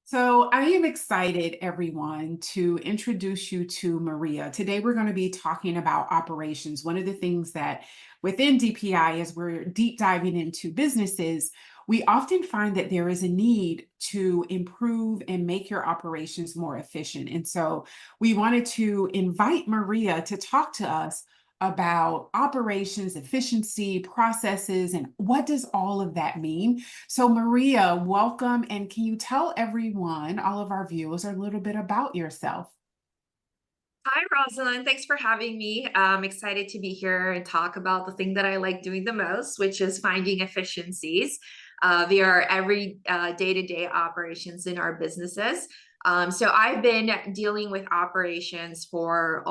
So I am excited, everyone, to introduce you to Maria. Today, we're going to be talking about operations. One of the things that within DPI, as we're deep diving into businesses, we often find that there is a need to improve and make your operations more efficient. And so we wanted to invite Maria to talk to us about operations, efficiency, processes, and what does all of that mean? So, Maria, welcome. And can you tell everyone, all of our viewers, a little bit about yourself? Hi, Rosalind. Thanks for having me. I'm excited to be here and talk about the thing that I like doing the most, which is finding efficiencies via our every day-to-day operations in our businesses. So I've been dealing with operations for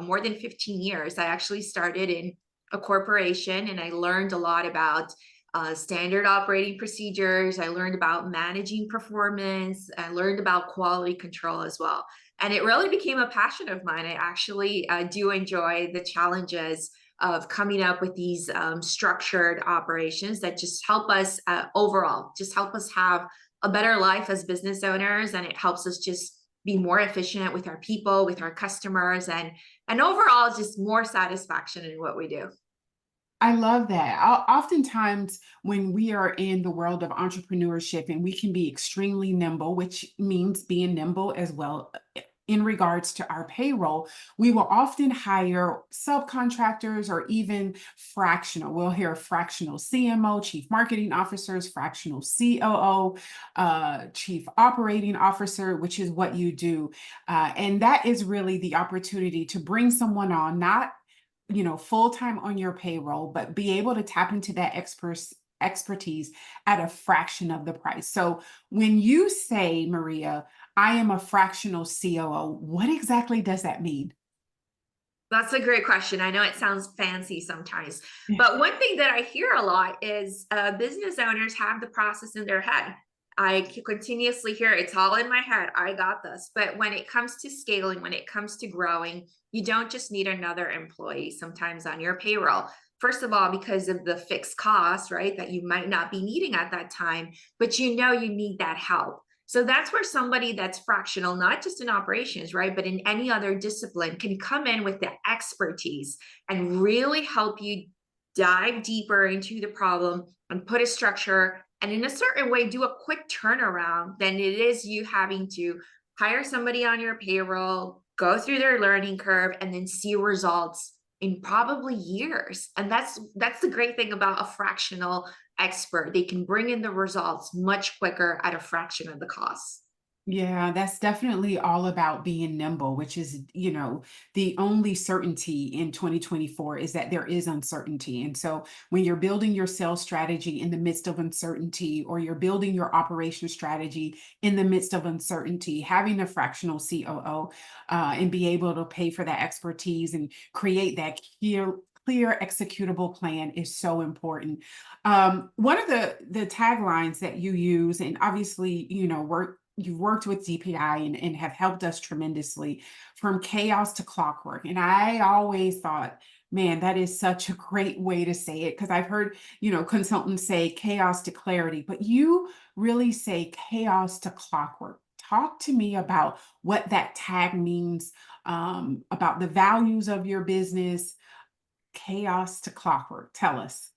more than 15 years. I actually started in a corporation and I learned a lot about standard operating procedures. I learned about managing performance. I learned about quality control as well. And it really became a passion of mine. I actually do enjoy the challenges of coming up with these structured operations that just help us overall, just help us have a better life as business owners. And it helps us just be more efficient with our people, with our customers, and overall just more satisfaction in what we do. I love that. Oftentimes, when we are in the world of entrepreneurship and we can be extremely nimble, which means being nimble as well in regards to our payroll, we will often hire subcontractors or even fractional. We'll hear fractional CMO, chief marketing officers, fractional COO, chief operating officer, which is what you do. And that is really the opportunity to bring someone on, not full time on your payroll, but be able to tap into that expertise at a fraction of the price. So when you say, Maria, I am a fractional COO, what exactly does that mean? That's a great question. I know it sounds fancy sometimes, but one thing that I hear a lot is business owners have the process in their head. Continuously hear it's all in my head. I got this. But when it comes to scaling, when it comes to growing, you don't just need another employee sometimes on your payroll. First of all, because of the fixed costs, right, that you might not be needing at that time, but you know you need that help. So that's where somebody that's fractional, not just in operations, right, but in any other discipline can come in with the expertise and really help you dive deeper into the problem and put a structure and in a certain way do a quick turnaround than it is you having to hire somebody on your payroll, go through their learning curve, and then see results in probably years. And that's the great thing about a fractional expert. They can bring in the results much quicker at a fraction of the cost. Yeah, that's definitely all about being nimble, which is, the only certainty in 2024 is that there is uncertainty. And so when you're building your sales strategy in the midst of uncertainty, or you're building your operation strategy in the midst of uncertainty, having a fractional COO and be able to pay for that expertise and create that clear executable plan is so important. One of the taglines that you use, and obviously, you've worked with DPI and have helped us tremendously, from chaos to clockwork. And I always thought, man, that is such a great way to say it, because I've heard, consultants say chaos to clarity, but you really say chaos to clockwork. Talk to me about what that tag means, about the values of your business. Chaos to clockwork. Tell us.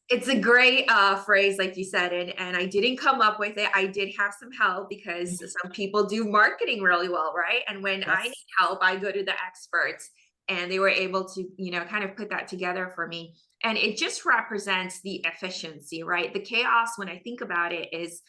It's a great phrase, like you said, and I didn't come up with it. I did have some help because some people do marketing really well, right? And when I need Yes. help, I go to the experts, and they were able to, kind of put that together for me. And it just represents the efficiency, right? The chaos, when I think about it, is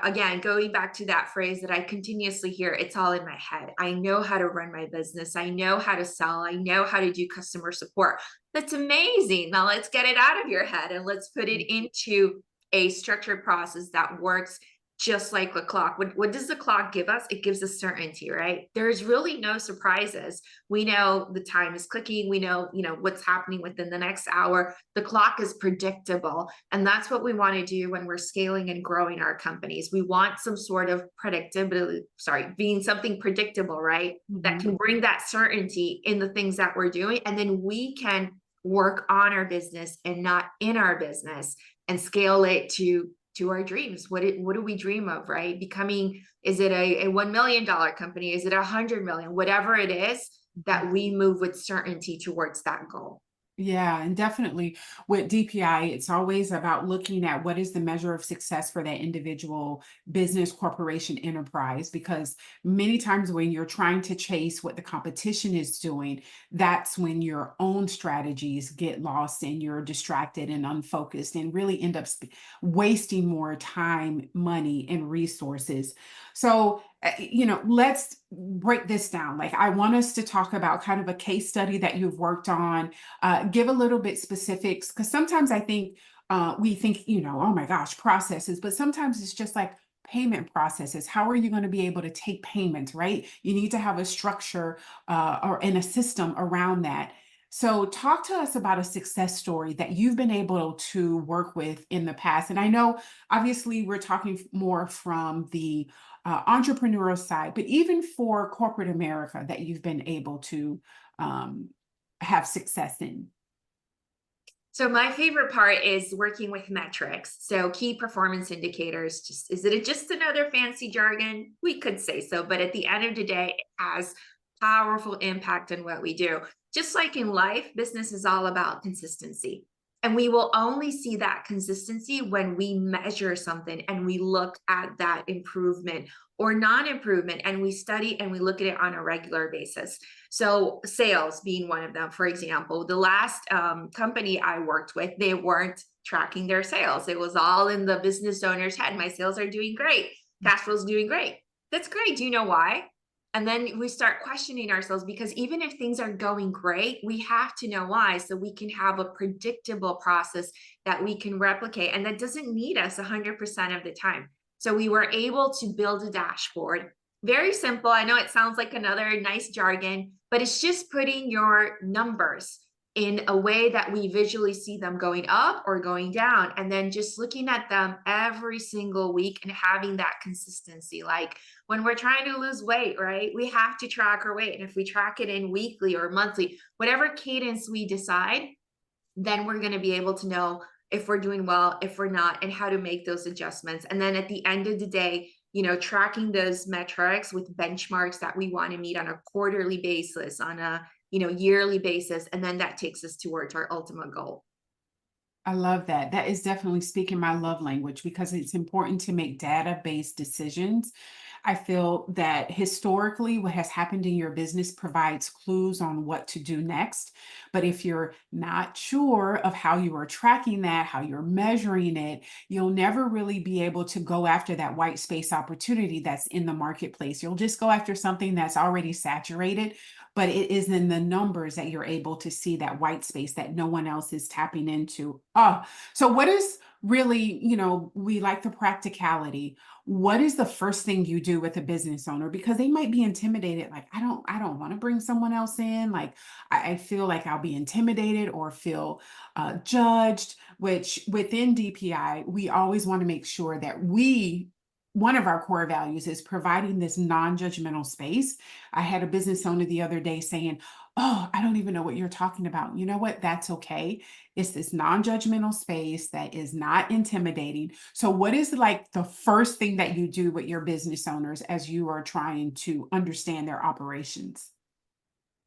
again going back to that phrase that I continuously hear. It's all in my head. I know how to run my business. I know how to sell. I know how to do customer support. That's amazing. Now let's get it out of your head and let's put it into a structured process that works just like the clock. What does the clock give us? It gives us certainty, right? There's really no surprises. We know the time is clicking. We know, what's happening within the next hour. The clock is predictable. And that's what we want to do when we're scaling and growing our companies. We want some sort of predictability, being something predictable, right? That Mhm. can bring that certainty in the things that we're doing. And then we can work on our business and not in our business and scale it to to our dreams. What do we dream of, right? Becoming, is it a $1 million company? Is it 100 million? Whatever it is, Mhm. that we move with certainty towards that goal. Yeah, and definitely with DPI, it's always about looking at what is the measure of success for that individual business, corporation, enterprise. Because many times when you're trying to chase what the competition is doing, that's when your own strategies get lost and you're distracted and unfocused and really end up wasting more time, money, and resources. So, let's break this down. Like, I want us to talk about kind of a case study that you've worked on. Give a little bit specifics, because sometimes I think we think, oh my gosh, processes, but sometimes it's just like payment processes. How are you going to be able to take payments, right? You need to have a structure or and a system around that. So, talk to us about a success story that you've been able to work with in the past. And I know, obviously, we're talking more from the entrepreneurial side, but even for corporate America that you've been able to um, have success in. So my favorite part is working with metrics. So key performance indicators. Just is it just another fancy jargon? We could say so, but at the end of the day, it has powerful impact on what we do. Just like in life, business is all about consistency. And we will only see that consistency when we measure something and we look at that improvement or non-improvement, and we study and we look at it on a regular basis. So sales being one of them, for example, the last company I worked with, they weren't tracking their sales. It was all in the business owner's head. My sales are doing great. Cash flow's doing great. That's great. Do you know why? And then we start questioning ourselves, because even if things are going great, we have to know why, so we can have a predictable process that we can replicate. And that doesn't need us 100% of the time. So we were able to build a dashboard. Very simple. I know it sounds like another nice jargon, but it's just putting your numbers in a way that we visually see them going up or going down, and then just looking at them every single week and having that consistency. Like when we're trying to lose weight, right? We have to track our weight. And if we track it in weekly or monthly, whatever cadence we decide, then we're going to be able to know if we're doing well, if we're not, and how to make those adjustments. And then at the end of the day, tracking those metrics with benchmarks that we want to meet on a quarterly basis, on a, yearly basis. And then that takes us towards our ultimate goal. I love that. That is definitely speaking my love language, because it's important to make data-based decisions. I feel that historically, what has happened in your business provides clues on what to do next. But if you're not sure of how you are tracking that, how you're measuring it, you'll never really be able to go after that white space opportunity that's in the marketplace. You'll just go after something that's already saturated, but it is in the numbers that you're able to see that white space that no one else is tapping into. So what is really, we like the practicality. What is the first thing you do with a business owner? Because they might be intimidated, like, I don't want to bring someone else in. Like, I feel like I'll be intimidated or feel judged, which within DPI, we always want to make sure that one of our core values is providing this non-judgmental space. I had a business owner the other day saying, "Oh, I don't even know what you're talking about." You know what? That's okay. It's this non-judgmental space that is not intimidating. So what is like the first thing that you do with your business owners as you are trying to understand their operations?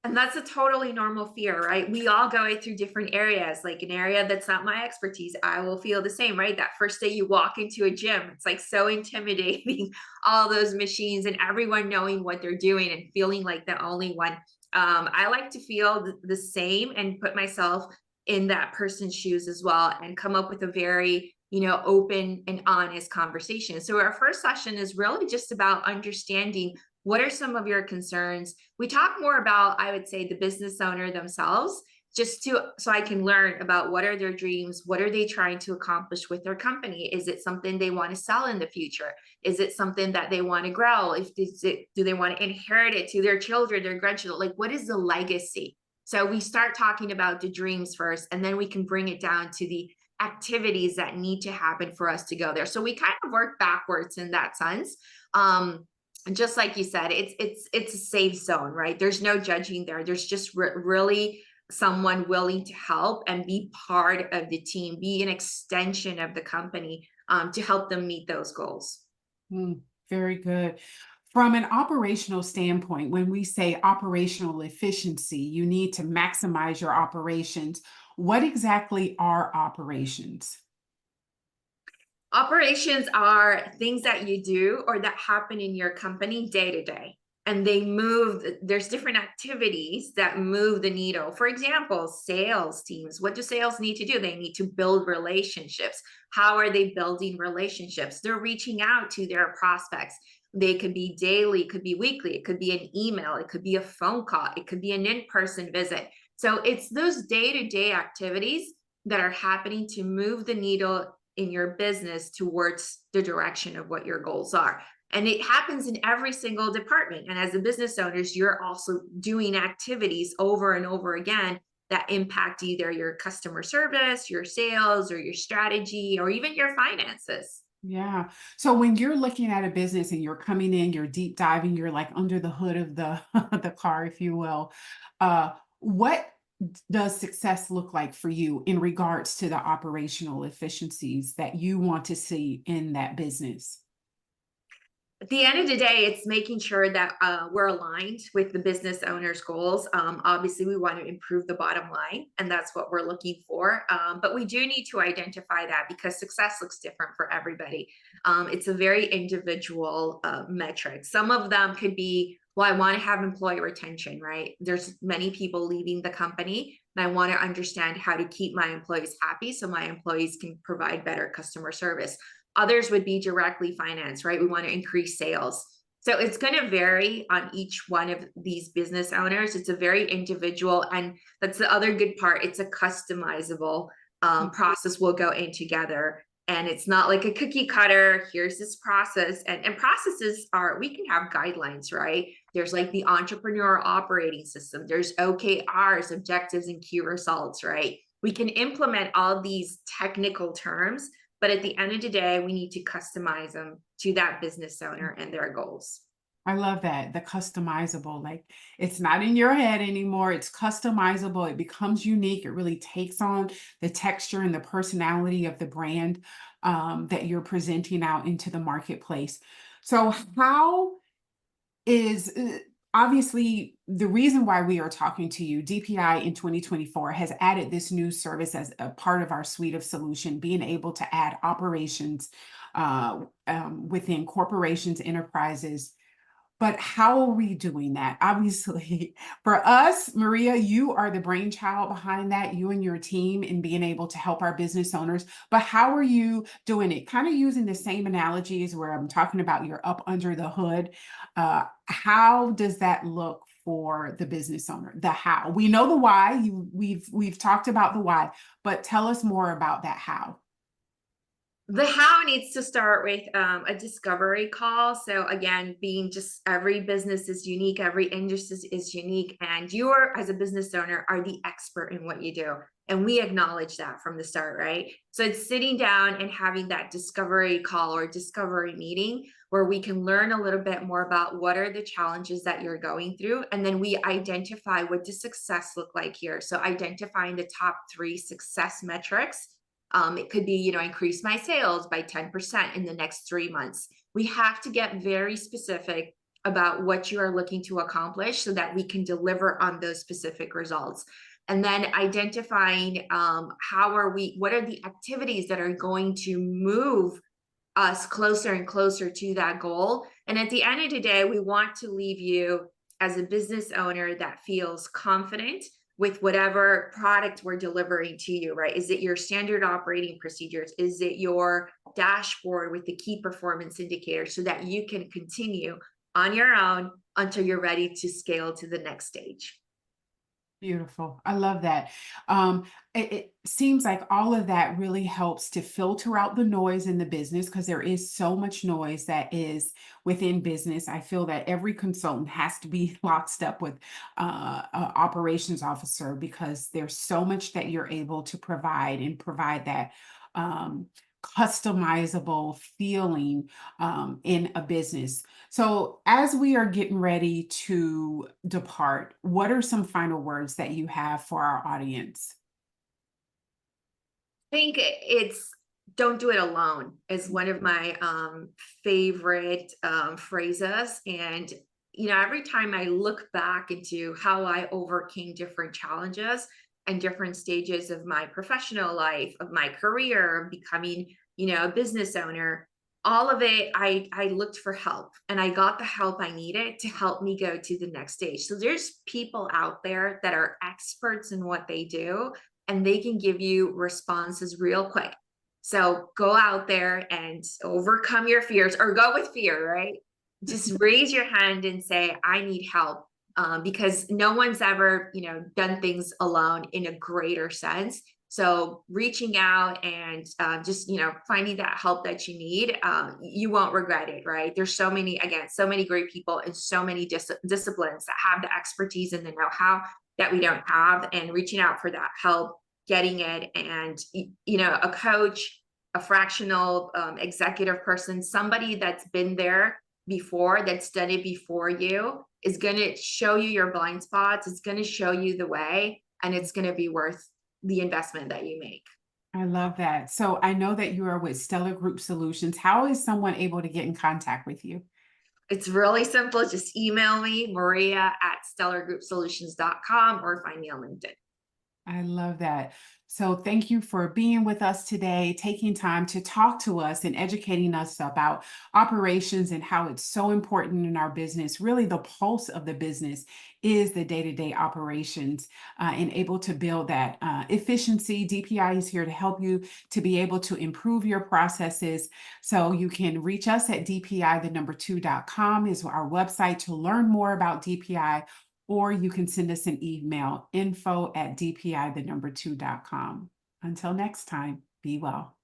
And that's a totally normal fear, right? We all go through different areas, like an area that's not my expertise. I will feel the same, right? That first day you walk into a gym, it's like so intimidating, all those machines and everyone knowing what they're doing and feeling like the only one. I like to feel the same and put myself in that person's shoes as well, and come up with a very, open and honest conversation. So our first session is really just about understanding, what are some of your concerns? We talk more about, I would say, the business owner themselves, just to so I can learn about what are their dreams, what are they trying to accomplish with their company? Is it something they want to sell in the future? Is it something that they want to grow? Do they want to inherit it to their children, their grandchildren? Like, what is the legacy? So we start talking about the dreams first, and then we can bring it down to the activities that need to happen for us to go there. So we kind of work backwards in that sense. And just like you said, it's a safe zone, right? There's no judging there. There's just really someone willing to help and be part of the team, be an extension of the company. to help them meet those goals. Mm, very good. From an operational standpoint, when we say operational efficiency, you need to maximize your operations. What exactly are operations? Operations are things that you do or that happen in your company day to day. And there's different activities that move the needle. For example, sales teams. What do sales need to do? They need to build relationships. How are they building relationships? They're reaching out to their prospects. They could be daily, it could be weekly, it could be an email, it could be a phone call, it could be an in person visit. So it's those day to day activities that are happening to move the needle in your business towards the direction of what your goals are. And it happens in every single department. And as the business owners, you're also doing activities over and over again that impact either your customer service, your sales, or your strategy, or even your finances. Yeah. So when you're looking at a business and you're coming in, you're deep diving, you're like under the hood of the the car, if you will. What does success look like for you in regards to the operational efficiencies that you want to see in that business? At the end of the day, it's making sure that we're aligned with the business owner's goals. Obviously, we want to improve the bottom line, and that's what we're looking for. But we do need to identify that because success looks different for everybody. It's a very individual metric. Some of them could be, well, I want to have employee retention, right? There's many people leaving the company, and I want to understand how to keep my employees happy so my employees can provide better customer service. Others would be directly financed, right? We want to increase sales. So it's going to vary on each one of these business owners. It's a very individual, and that's the other good part. It's a customizable process we'll go in together. And it's not like a cookie cutter. Here's this process. And processes are, we can have guidelines, right? There's like the entrepreneur operating system, there's OKRs, objectives and key results, right? We can implement all these technical terms, but at the end of the day, we need to customize them to that business owner and their goals. I love that, the customizable, like, it's not in your head anymore, it's customizable, it becomes unique, it really takes on the texture and the personality of the brand, that you're presenting out into the marketplace. So how is obviously the reason why we are talking to you, DPI in 2024 has added this new service as a part of our suite of solution, being able to add operations within corporations, enterprises, but how are we doing that? Obviously, for us, Maria, you are the brainchild behind that, you and your team in being able to help our business owners. But how are you doing it? Kind of using the same analogies where I'm talking about you're up under the hood. How does that look for the business owner? The how. We know the why. We've talked about the why, but tell us more about that how. The how needs to start with a discovery call. So again, being just every business is unique, every industry is unique, and you are, as a business owner, are the expert in what you do. And we acknowledge that from the start, right? So it's sitting down and having that discovery call or discovery meeting where we can learn a little bit more about what are the challenges that you're going through. And then we identify what does success look like here. So identifying the top 3 success metrics. It could be, increase my sales by 10% in the next 3 months. We have to get very specific about what you are looking to accomplish so that we can deliver on those specific results. And then identifying what are the activities that are going to move us closer and closer to that goal. And at the end of the day, we want to leave you as a business owner that feels confident with whatever product we're delivering to you, right? Is it your standard operating procedures? Is it your dashboard with the key performance indicators so that you can continue on your own until you're ready to scale to the next stage? Beautiful. I love that. It seems like all of that really helps to filter out the noise in the business because there is so much noise that is within business. I feel that every consultant has to be locked up with an operations officer because there's so much that you're able to provide and provide that um, customizable feeling in a business. So, as we are getting ready to depart, what are some final words that you have for our audience? I think it's don't do it alone is one of my favorite phrases. And, every time I look back into how I overcame different challenges and different stages of my professional life, of my career, becoming, a business owner, all of it, I looked for help and I got the help I needed to help me go to the next stage. So there's people out there that are experts in what they do, and they can give you responses real quick. So go out there and overcome your fears, or go with fear, right? Just raise your hand and say, I need help. Because no one's ever, done things alone in a greater sense. So reaching out and just, finding that help that you need, you won't regret it, right? There's so many, again, so many great people in so many disciplines that have the expertise and the know-how that we don't have, and reaching out for that help, getting it. And, a coach, a fractional executive person, somebody that's been there before, that's done it before you, is going to show you your blind spots. It's going to show you the way, and it's going to be worth the investment that you make. I love that. So I know that you are with Stellar Group Solutions. How is someone able to get in contact with you? It's really simple. Just email me, Maria at stellargroupsolutions.com, or find me on LinkedIn. I love that. So thank you for being with us today, taking time to talk to us and educating us about operations and how it's so important in our business. Really, the pulse of the business is the day-to-day operations, and able to build that efficiency. DPI is here to help you to be able to improve your processes. So you can reach us at DPI, the number 2.com is our website to learn more about DPI, or you can send us an email, info@dpi, the number 2.com. Until next time, be well.